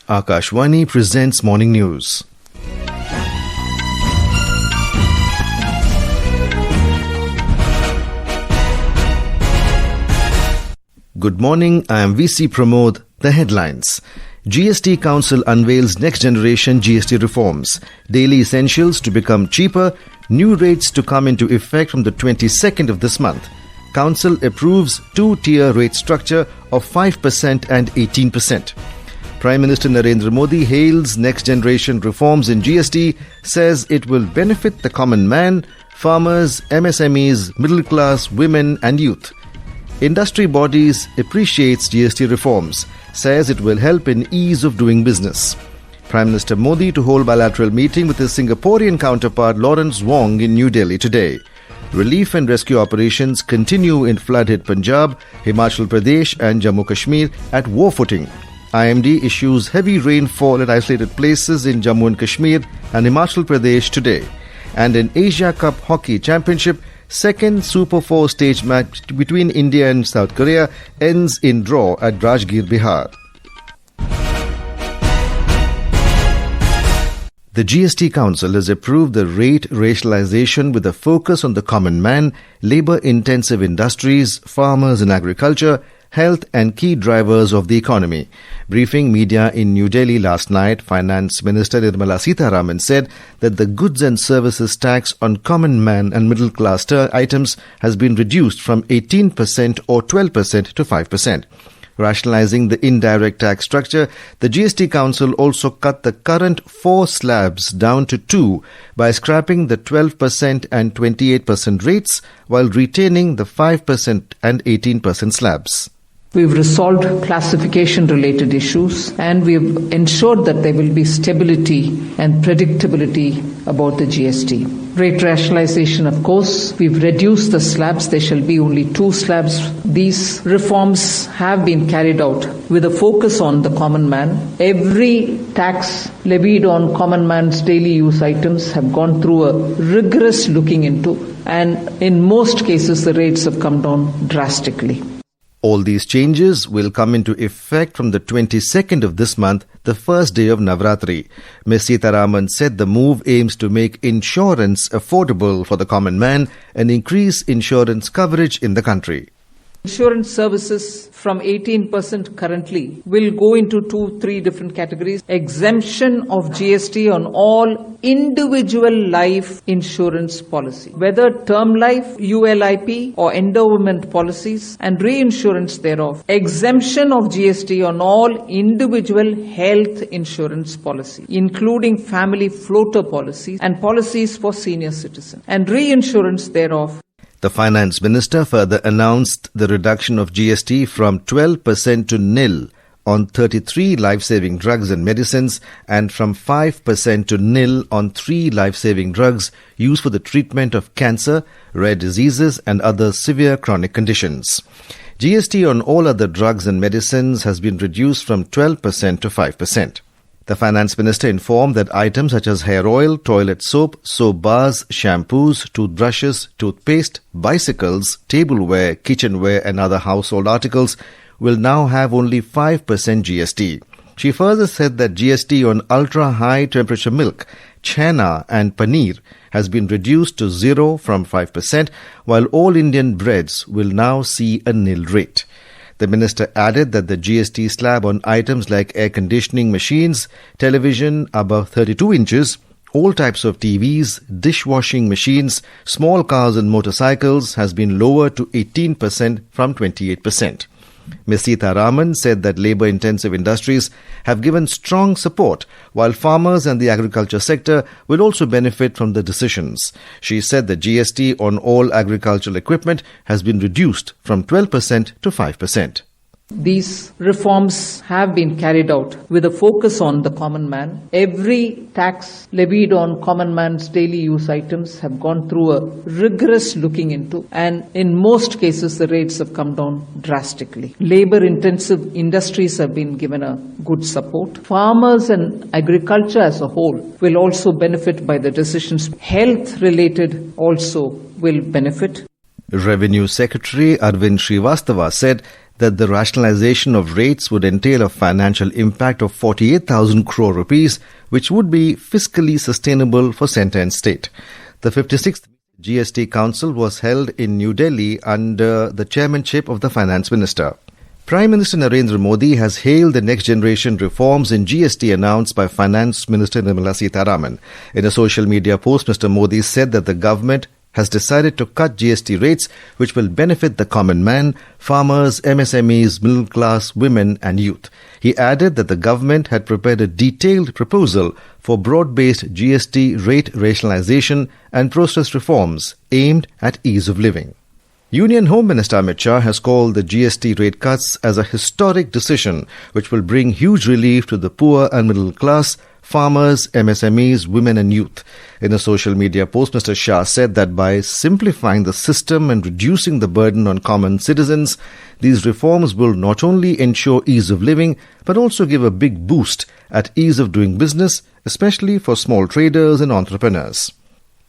Akashvani presents Morning News. Good morning, I am VC Pramod. The headlines. GST Council unveils next generation GST reforms. Daily essentials to become cheaper. New rates to come into effect from the 22nd of this month. Council approves two-tier rate structure of 5% and 18%. Prime Minister Narendra Modi hails next generation reforms in GST, says it will benefit the common man, farmers, MSMEs, middle class, women and youth. Industry bodies appreciates GST reforms, says it will help in ease of doing business. Prime Minister Modi to hold bilateral meeting with his Singaporean counterpart Lawrence Wong in New Delhi today. Relief and rescue operations continue in flood-hit Punjab, Himachal Pradesh and Jammu Kashmir at war footing. IMD issues heavy rainfall at isolated places in Jammu and Kashmir and Himachal Pradesh today. And in Asia Cup Hockey Championship, second Super 4 stage match between India and South Korea ends in draw at Rajgir, Bihar. The GST Council has approved the rate rationalization with a focus on the common man, labour-intensive industries, farmers and agriculture, health and key drivers of the economy. Briefing media in New Delhi last night, Finance Minister Nirmala Sitharaman said that the goods and services tax on common man and middle class items has been reduced from 18% or 12% to 5%. Rationalizing the indirect tax structure, the GST Council also cut the current 4 slabs down to 2 by scrapping the 12% and 28% rates while retaining the 5% and 18% slabs. We've resolved classification-related issues and we've ensured that there will be stability and predictability about the GST. Rate rationalization, of course, we've reduced the slabs. There shall be only 2 slabs. These reforms have been carried out with a focus on the common man. Every tax levied on common man's daily use items have gone through a rigorous looking into, and in most cases the rates have come down drastically. All these changes will come into effect from the 22nd of this month, the first day of Navratri. Ms. Sitharaman said the move aims to make insurance affordable for the common man and increase insurance coverage in the country. Insurance services from 18% currently will go into 2-3 different categories. Exemption of GST on all individual life insurance policy, whether term life, ULIP or endowment policies and reinsurance thereof. Exemption of GST on all individual health insurance policy, including family floater policies and policies for senior citizens, and reinsurance thereof. The Finance Minister further announced the reduction of GST from 12% to nil on 33 life-saving drugs and medicines and from 5% to nil on 3 life-saving drugs used for the treatment of cancer, rare diseases and other severe chronic conditions. GST on all other drugs and medicines has been reduced from 12% to 5%. The Finance Minister informed that items such as hair oil, toilet soap, soap bars, shampoos, toothbrushes, toothpaste, bicycles, tableware, kitchenware and other household articles will now have only 5% GST. She further said that GST on ultra-high temperature milk, chana and paneer has been reduced to 0 from 5%, while all Indian breads will now see a nil rate. The minister added that the GST slab on items like air conditioning machines, television above 32 inches, all types of TVs, dishwashing machines, small cars and motorcycles has been lowered to 18% from 28%. Ms. Sitharaman said that labour-intensive industries have given strong support, while farmers and the agriculture sector will also benefit from the decisions. She said the GST on all agricultural equipment has been reduced from 12% to 5%. These reforms have been carried out with a focus on the common man. Every tax levied on common man's daily use items have gone through a rigorous looking into, and in most cases the rates have come down drastically. Labor-intensive industries have been given a good support. Farmers and agriculture as a whole will also benefit by the decisions. Health-related also will benefit. Revenue Secretary Arvind Srivastava said that the rationalization of rates would entail a financial impact of 48,000 crore rupees, which would be fiscally sustainable for centre and state. The 56th GST Council was held in New Delhi under the chairmanship of the Finance Minister. Prime Minister Narendra Modi has hailed the next-generation reforms in GST announced by Finance Minister Nirmala Sitharaman. In a social media post, Mr. Modi said that the government has decided to cut GST rates which will benefit the common man, farmers, MSMEs, middle class, women and youth. He added that the government had prepared a detailed proposal for broad-based GST rate rationalization and process reforms aimed at ease of living. Union Home Minister Amit Shah has called the GST rate cuts as a historic decision which will bring huge relief to the poor and middle class, farmers, MSMEs, women and youth. In a social media post, Mr. Shah said that by simplifying the system and reducing the burden on common citizens, these reforms will not only ensure ease of living but also give a big boost at ease of doing business, especially for small traders and entrepreneurs.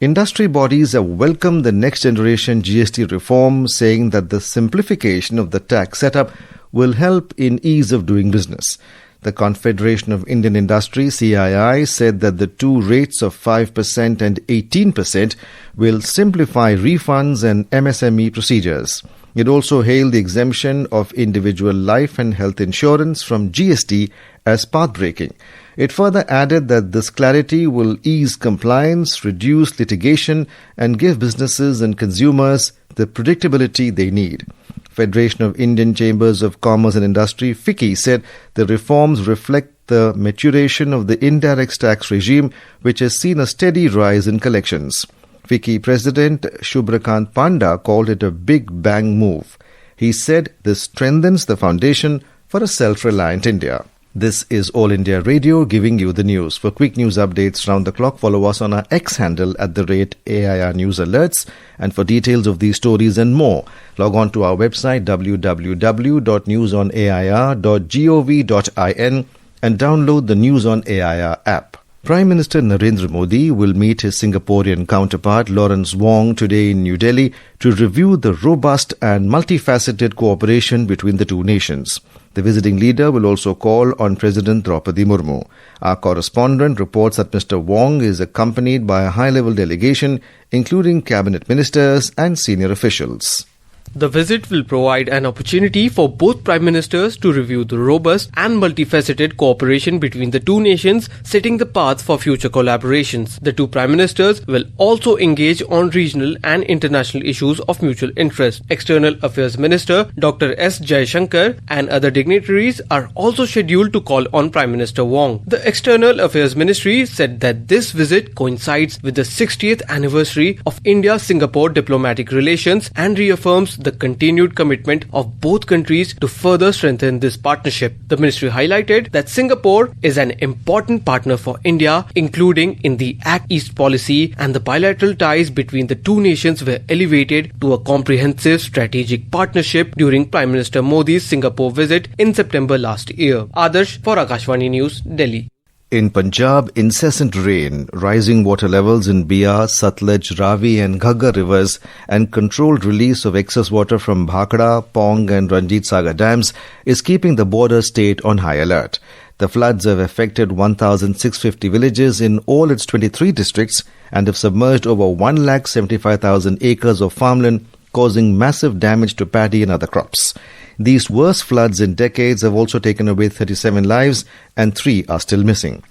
Industry bodies have welcomed the next generation GST reform, saying that the simplification of the tax setup will help in ease of doing business. The Confederation of Indian Industry, CII, said that the two rates of 5% and 18% will simplify refunds and MSME procedures. It also hailed the exemption of individual life and health insurance from GST as path-breaking. It further added that this clarity will ease compliance, reduce litigation, and give businesses and consumers the predictability they need. Federation of Indian Chambers of Commerce and Industry, FICCI, said the reforms reflect the maturation of the indirect tax regime, which has seen a steady rise in collections. FICCI President Shubhrakant Panda called it a big bang move. He said this strengthens the foundation for a self-reliant India. This is All India Radio giving you the news. For quick news updates round the clock, follow us on our X handle @AIR News Alerts. And for details of these stories and more, log on to our website www.newsonair.gov.in and download the News on AIR app. Prime Minister Narendra Modi will meet his Singaporean counterpart Lawrence Wong today in New Delhi to review the robust and multifaceted cooperation between the two nations. The visiting leader will also call on President Draupadi Murmu. Our correspondent reports that Mr. Wong is accompanied by a high-level delegation, including cabinet ministers and senior officials. The visit will provide an opportunity for both Prime Ministers to review the robust and multifaceted cooperation between the two nations, setting the path for future collaborations. The two Prime Ministers will also engage on regional and international issues of mutual interest. External Affairs Minister Dr. S. Jaishankar and other dignitaries are also scheduled to call on Prime Minister Wong. The External Affairs Ministry said that this visit coincides with the 60th anniversary of India-Singapore diplomatic relations and reaffirms the continued commitment of both countries to further strengthen this partnership. The ministry highlighted that Singapore is an important partner for India, including in the Act East policy, and the bilateral ties between the two nations were elevated to a comprehensive strategic partnership during Prime Minister Modi's Singapore visit in September last year. Adarsh for Akashvani News, Delhi. In Punjab, incessant rain, rising water levels in Bihar, Satluj, Ravi and Ghaggar rivers and controlled release of excess water from Bhakra, Pong and Ranjit Sagar dams is keeping the border state on high alert. The floods have affected 1,650 villages in all its 23 districts and have submerged over 1,75,000 acres of farmland, causing massive damage to paddy and other crops. These worst floods in decades have also taken away 37 lives and 3 are still missing.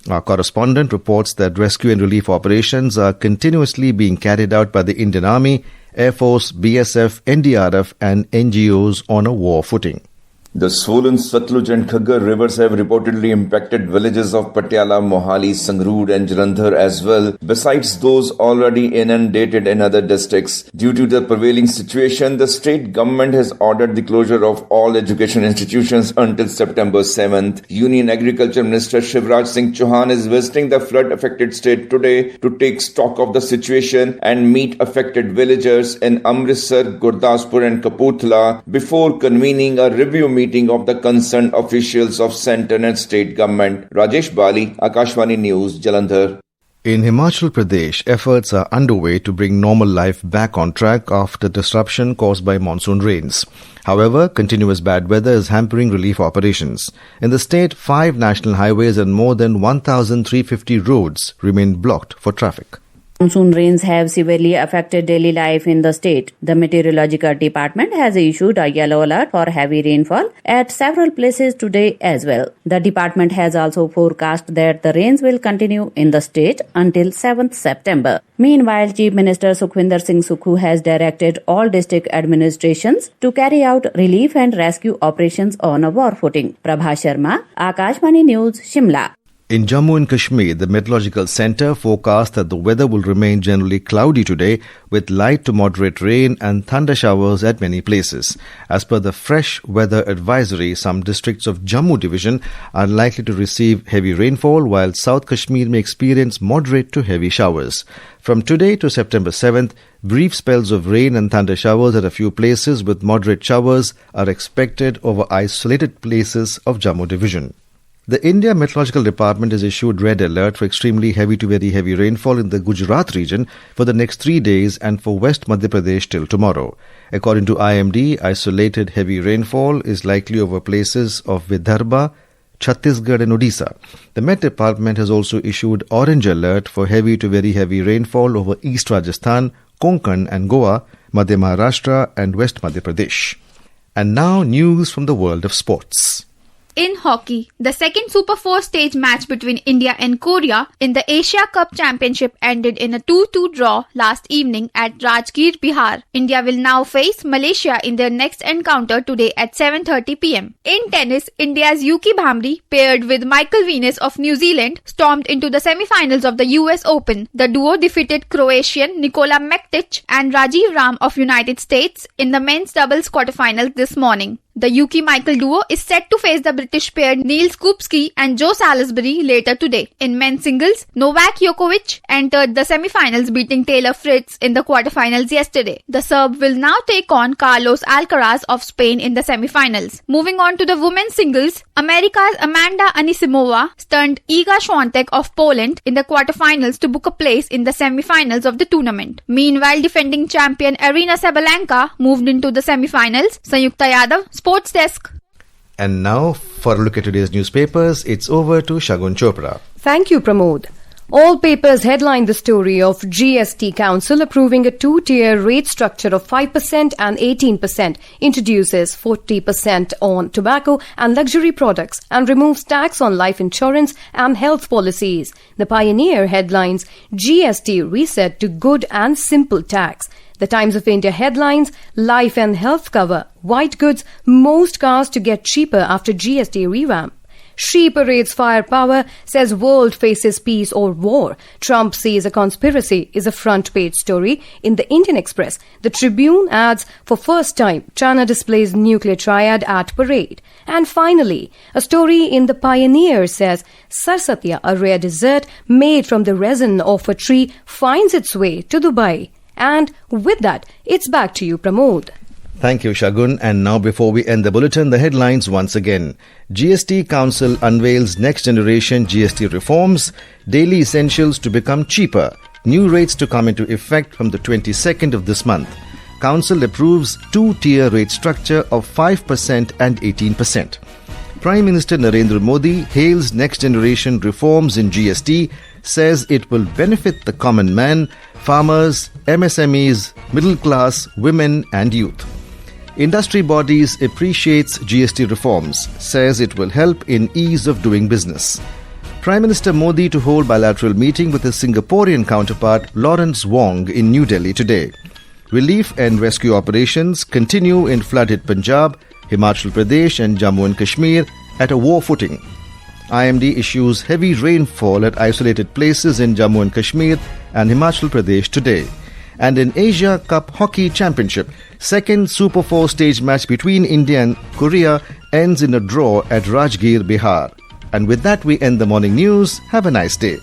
Our correspondent reports that rescue and relief operations are continuously being carried out by the Indian Army, Air Force, BSF, NDRF and NGOs on a war footing. The swollen Satluj and Ghaggar rivers have reportedly impacted villages of Patiala, Mohali, Sangrur and Jalandhar as well, besides those already inundated in other districts. Due to the prevailing situation, the state government has ordered the closure of all education institutions until September 7th. Union Agriculture Minister Shivraj Singh Chauhan is visiting the flood-affected state today to take stock of the situation and meet affected villagers in Amritsar, Gurdaspur and Kapurthala before convening a review meeting of the concerned officials of centre and state government. Rajesh Bali, Akashvani News, Jalandhar. In Himachal Pradesh, efforts are underway to bring normal life back on track after disruption caused by monsoon rains. However, continuous bad weather is hampering relief operations. In the state, 5 national highways and more than 1,350 roads remain blocked for traffic. Monsoon rains have severely affected daily life in the state. The Meteorological Department has issued a yellow alert for heavy rainfall at several places today as well. The department has also forecast that the rains will continue in the state until 7th September. Meanwhile, Chief Minister Sukhwinder Singh Sukhu has directed all district administrations to carry out relief and rescue operations on a war footing. Prabha Sharma, Akashvani News, Shimla. In Jammu and Kashmir, the Meteorological Centre forecast that the weather will remain generally cloudy today with light to moderate rain and thunder showers at many places. As per the fresh weather advisory, some districts of Jammu division are likely to receive heavy rainfall while South Kashmir may experience moderate to heavy showers. From today to September 7th, brief spells of rain and thunder showers at a few places with moderate showers are expected over isolated places of Jammu division. The India Meteorological Department has issued red alert for extremely heavy to very heavy rainfall in the Gujarat region for the next 3 days and for West Madhya Pradesh till tomorrow. According to IMD, isolated heavy rainfall is likely over places of Vidarbha, Chhattisgarh and Odisha. The Met Department has also issued orange alert for heavy to very heavy rainfall over East Rajasthan, Konkan and Goa, Madhya Maharashtra and West Madhya Pradesh. And now news from the world of sports. In hockey, the second Super 4 stage match between India and Korea in the Asia Cup Championship ended in a 2-2 draw last evening at Rajgir, Bihar. India will now face Malaysia in their next encounter today at 7:30 p.m. In tennis, India's Yuki Bhamri, paired with Michael Venus of New Zealand, stormed into the semi-finals of the US Open. The duo defeated Croatian Nikola Mektic and Rajiv Ram of United States in the men's doubles quarterfinals this morning. The Yuki-Michael duo is set to face the British pair Neil Skupski and Joe Salisbury later today. In men's singles, Novak Djokovic entered the semi-finals beating Taylor Fritz in the quarterfinals yesterday. The Serb will now take on Carlos Alcaraz of Spain in the semi-finals. Moving on to the women's singles, America's Amanda Anisimova stunned Iga Świątek of Poland in the quarterfinals to book a place in the semi-finals of the tournament. Meanwhile, defending champion Aryna Sabalenka moved into the semi-finals. Sanyukta Yadav, Sports Desk. And now, for a look at today's newspapers, it's over to Shagun Chopra. Thank you, Pramod. All papers headline the story of GST Council approving a 2-tier rate structure of 5% and 18%, introduces 40% on tobacco and luxury products, and removes tax on life insurance and health policies. The Pioneer headlines GST reset to good and simple tax. The Times of India headlines life and health cover, white goods, most cars to get cheaper after GST revamp. She parades firepower, says world faces peace or war. Trump sees a conspiracy is a front page story in the Indian Express. The Tribune adds, for first time, China displays nuclear triad at parade. And finally, a story in the Pioneer says, Sarsatya, a rare dessert made from the resin of a tree, finds its way to Dubai. And with that, it's back to you, Pramod. Thank you, Shagun. And now, before we end the bulletin, the headlines once again. GST Council unveils next generation GST reforms, daily essentials to become cheaper, new rates to come into effect from the 22nd of this month. Council approves 2-tier rate structure of 5% and 18%. Prime Minister Narendra Modi hails next generation reforms in GST, says it will benefit the common man, farmers, MSMEs, middle class, women and youth. Industry bodies appreciates GST reforms, says it will help in ease of doing business. Prime Minister Modi to hold bilateral meeting with his Singaporean counterpart Lawrence Wong in New Delhi today. Relief and rescue operations continue in flooded Punjab, Himachal Pradesh and Jammu and Kashmir at a war footing. IMD issues heavy rainfall at isolated places in Jammu and Kashmir and Himachal Pradesh today. And in Asia Cup Hockey Championship, second Super 4 stage match between India and Korea ends in a draw at Rajgir, Bihar. And with that, we end the morning news. Have a nice day.